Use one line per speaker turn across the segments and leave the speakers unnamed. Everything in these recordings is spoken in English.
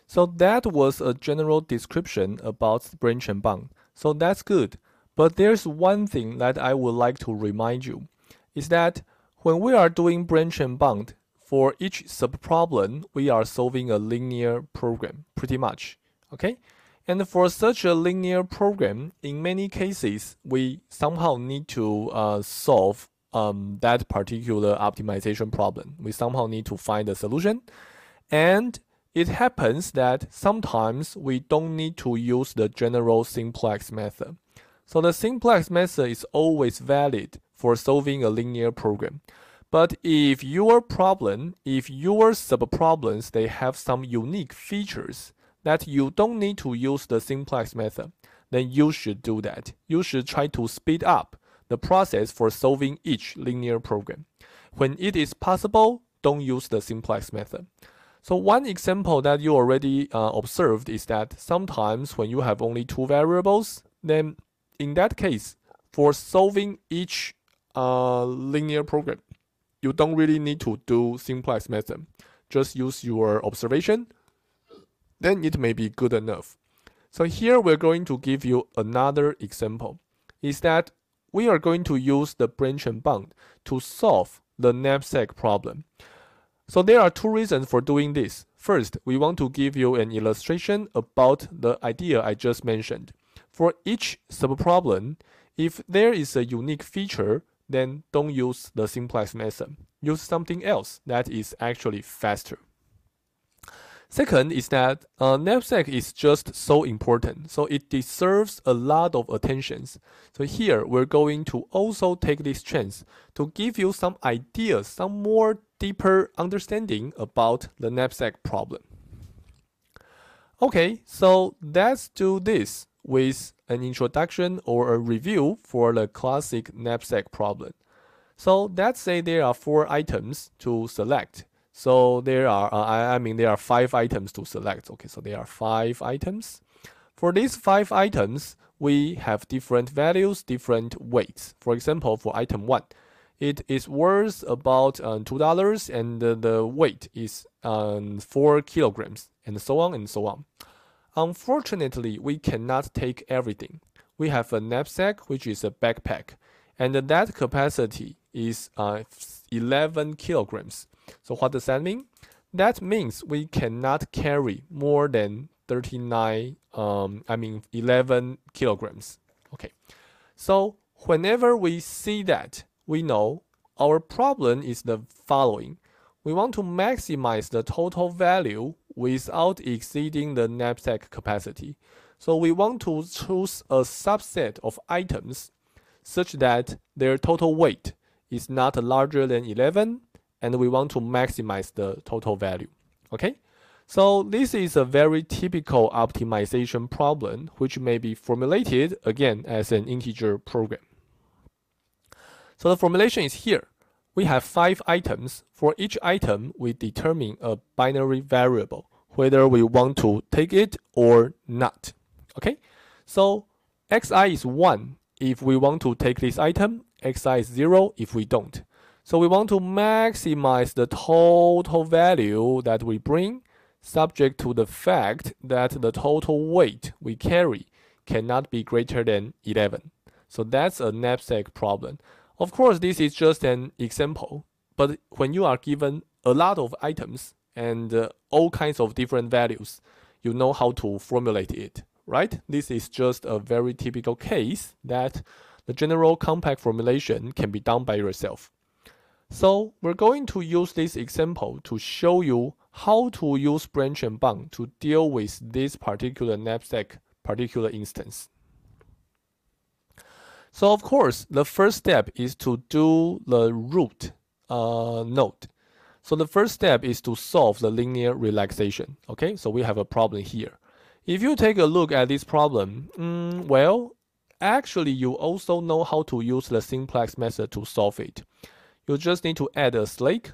So that was a general description about branch and bound. So that's good. But there's one thing that I would like to remind you is that when we are doing branch and bound, for each subproblem, we are solving a linear program, pretty much. Okay? And for such a linear program, in many cases, we somehow need to solve that particular optimization problem. We somehow need to find a solution. And it happens that sometimes we don't need to use the general simplex method. So the simplex method is always valid for solving a linear program. But if your subproblems, they have some unique features that you don't need to use the simplex method, then you should do that. You should try to speed up the process for solving each linear program. When it is possible, don't use the simplex method. So one example that you already observed is that sometimes when you have only two variables, then in that case, for solving each linear program, you don't really need to do simplex method. Just use your observation, then it may be good enough. So here we're going to give you another example, is that we are going to use the branch and bound to solve the knapsack problem. So there are two reasons for doing this. First, we want to give you an illustration about the idea I just mentioned. For each subproblem, if there is a unique feature, then don't use the simplex method. Use something else that is actually faster. Second is that knapsack is just so important, so it deserves a lot of attention. So here we're going to also take this chance to give you some ideas, some more deeper understanding about the knapsack problem. Okay, so let's do this with an introduction or a review for the classic knapsack problem. So let's say there are 4 items to select. So there are, there are 5 items to select. Okay, so there are 5 items. For these 5 items, we have different values, different weights. For example, for item 1, it is worth about $2 and the weight is 4 kilograms and so on and so on. Unfortunately, we cannot take everything. We have a knapsack, which is a backpack, and that capacity is 11 kilograms. So what does that mean? That means we cannot carry more than 11 kilograms. Okay. So whenever we see that, we know our problem is the following. We want to maximize the total value without exceeding the knapsack capacity. So we want to choose a subset of items such that their total weight is not larger than 11, and we want to maximize the total value. Okay? So this is a very typical optimization problem which may be formulated again as an integer program. So the formulation is here. We have 5 items. For each item, we determine a binary variable, whether we want to take it or not. Okay? So xi is 1 if we want to take this item, xi is 0 if we don't. So we want to maximize the total value that we bring, subject to the fact that the total weight we carry cannot be greater than 11. So that's a knapsack problem. Of course, this is just an example, but when you are given a lot of items and all kinds of different values, you know how to formulate it, right? This is just a very typical case that the general compact formulation can be done by yourself. So we're going to use this example to show you how to use branch and bound to deal with this particular knapsack particular instance. So of course, the first step is to do the root node. So the first step is to solve the linear relaxation. Okay, so we have a problem here. If you take a look at this problem, well, actually you also know how to use the simplex method to solve it. You just need to add a slake,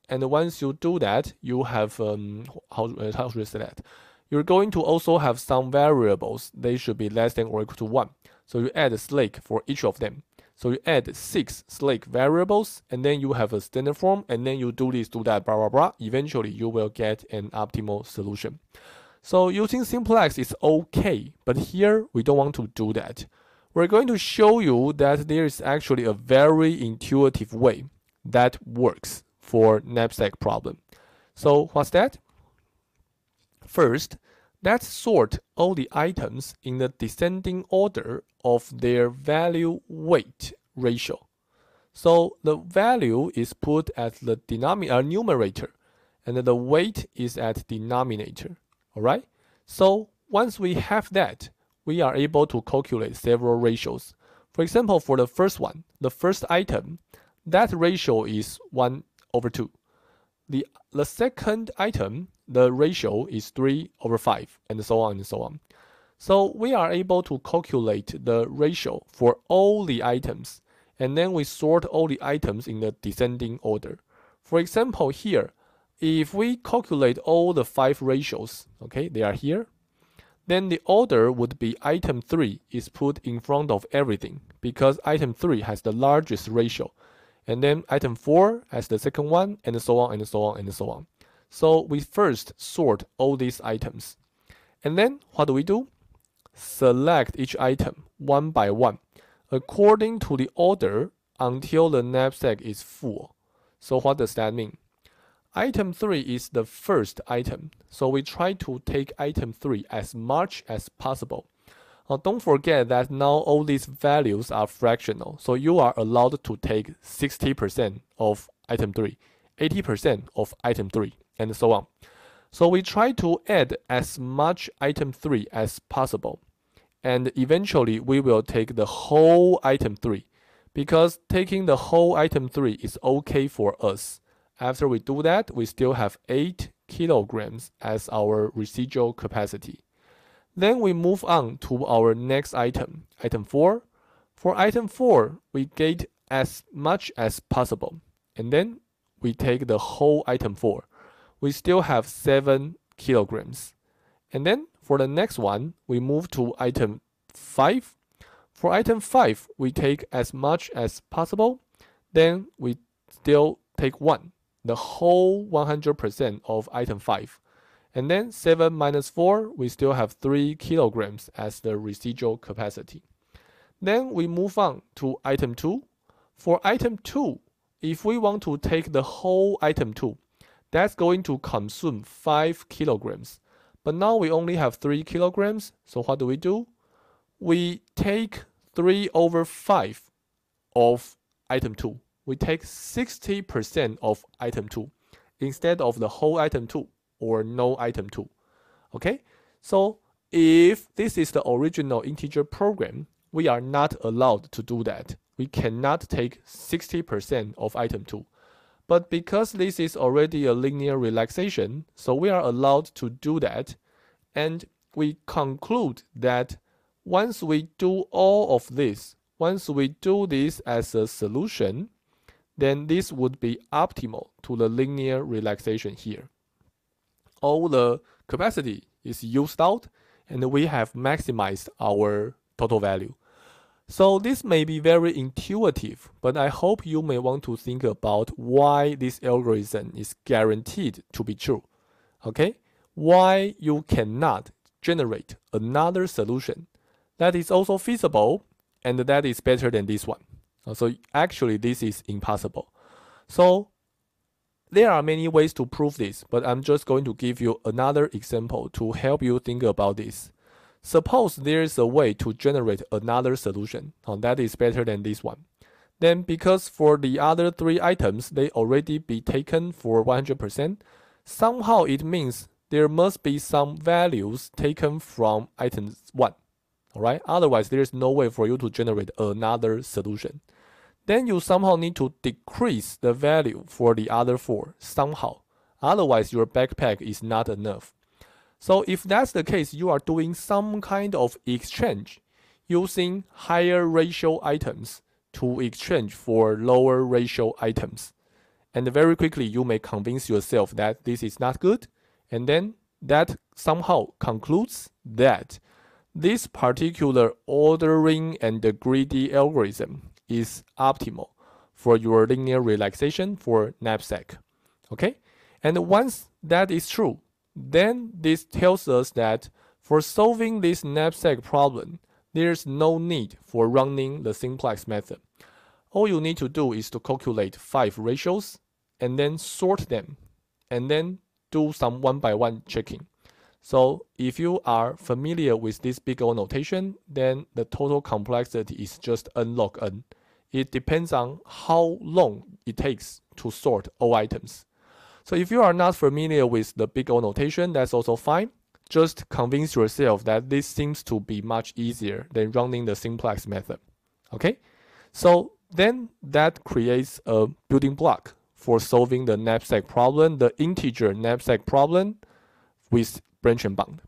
and once you do that, you have how should I say that? You're going to also have some variables. They should be less than or equal to 1. So you add a slake for each of them. So you add 6 slake variables, and then you have a standard form, and then you do this, do that, blah, blah, blah. Eventually, you will get an optimal solution. So using simplex is okay, but here we don't want to do that. We're going to show you that there is actually a very intuitive way that works for knapsack problem. So what's that? First, let's sort all the items in the descending order of their value weight ratio. So the value is put at the numerator, and the weight is at denominator. All right. So once we have that, we are able to calculate several ratios. For example, for the first one, the first item, that ratio is 1/2. The second item, the ratio is 3/5, and so on and so on. So we are able to calculate the ratio for all the items, and then we sort all the items in the descending order. For example, here, if we calculate all the 5 ratios, okay, they are here, then the order would be item 3 is put in front of everything because item 3 has the largest ratio. And then item 4 has the second one, and so on and so on and so on. So we first sort all these items. And then what do? Select each item one by one according to the order until the knapsack is full. So what does that mean? Item 3 is the first item, so we try to take item 3 as much as possible. Don't forget that now all these values are fractional, so you are allowed to take 60% of item 3, 80% of item 3, and so on. So we try to add as much item 3 as possible, and eventually we will take the whole item 3, because taking the whole item 3 is okay for us. After we do that, we still have 8 kilograms as our residual capacity. Then we move on to our next item, item 4. For item 4, we get as much as possible. And then we take the whole item 4. We still have 7 kilograms. And then for the next one, we move to item 5. For item 5, we take as much as possible. Then we still take 1. The whole 100% of item 5. And then 7 minus 4, we still have 3 kilograms as the residual capacity. Then we move on to item 2. For item 2, if we want to take the whole item 2, that's going to consume 5 kilograms. But now we only have 3 kilograms, so what do? We take 3/5 of item 2. We take 60% of item 2 instead of the whole item 2 or no item 2. Okay? So if this is the original integer program, we are not allowed to do that. We cannot take 60% of item 2. But because this is already a linear relaxation, so we are allowed to do that. And we conclude that once we do all of this, once we do this as a solution, then this would be optimal to the linear relaxation here. All the capacity is used out, and we have maximized our total value. So this may be very intuitive, but I hope you may want to think about why this algorithm is guaranteed to be true. Okay? Why you cannot generate another solution that is also feasible and that is better than this one. So actually this is impossible. So there are many ways to prove this, but I'm just going to give you another example to help you think about this. Suppose there is a way to generate another solution that is better than this one. Then because for the other 3 items, they already be taken for 100%, somehow it means there must be some values taken from item 1. Alright? Otherwise, there is no way for you to generate another solution. Then you somehow need to decrease the value for the other 4 somehow. Otherwise, your backpack is not enough. So if that's the case, you are doing some kind of exchange using higher ratio items to exchange for lower ratio items. And very quickly, you may convince yourself that this is not good. And then that somehow concludes that this particular ordering and the greedy algorithm is optimal for your linear relaxation for knapsack. Okay? And once that is true, then this tells us that for solving this knapsack problem, there's no need for running the simplex method. All you need to do is to calculate 5 ratios and then sort them and then do some one-by-one checking. So if you are familiar with this big O notation, then the total complexity is just n log n. It depends on how long it takes to sort all items. So if you are not familiar with the big O notation, that's also fine. Just convince yourself that this seems to be much easier than running the simplex method. Okay? So then that creates a building block for solving the knapsack problem, the integer knapsack problem with branch and bound.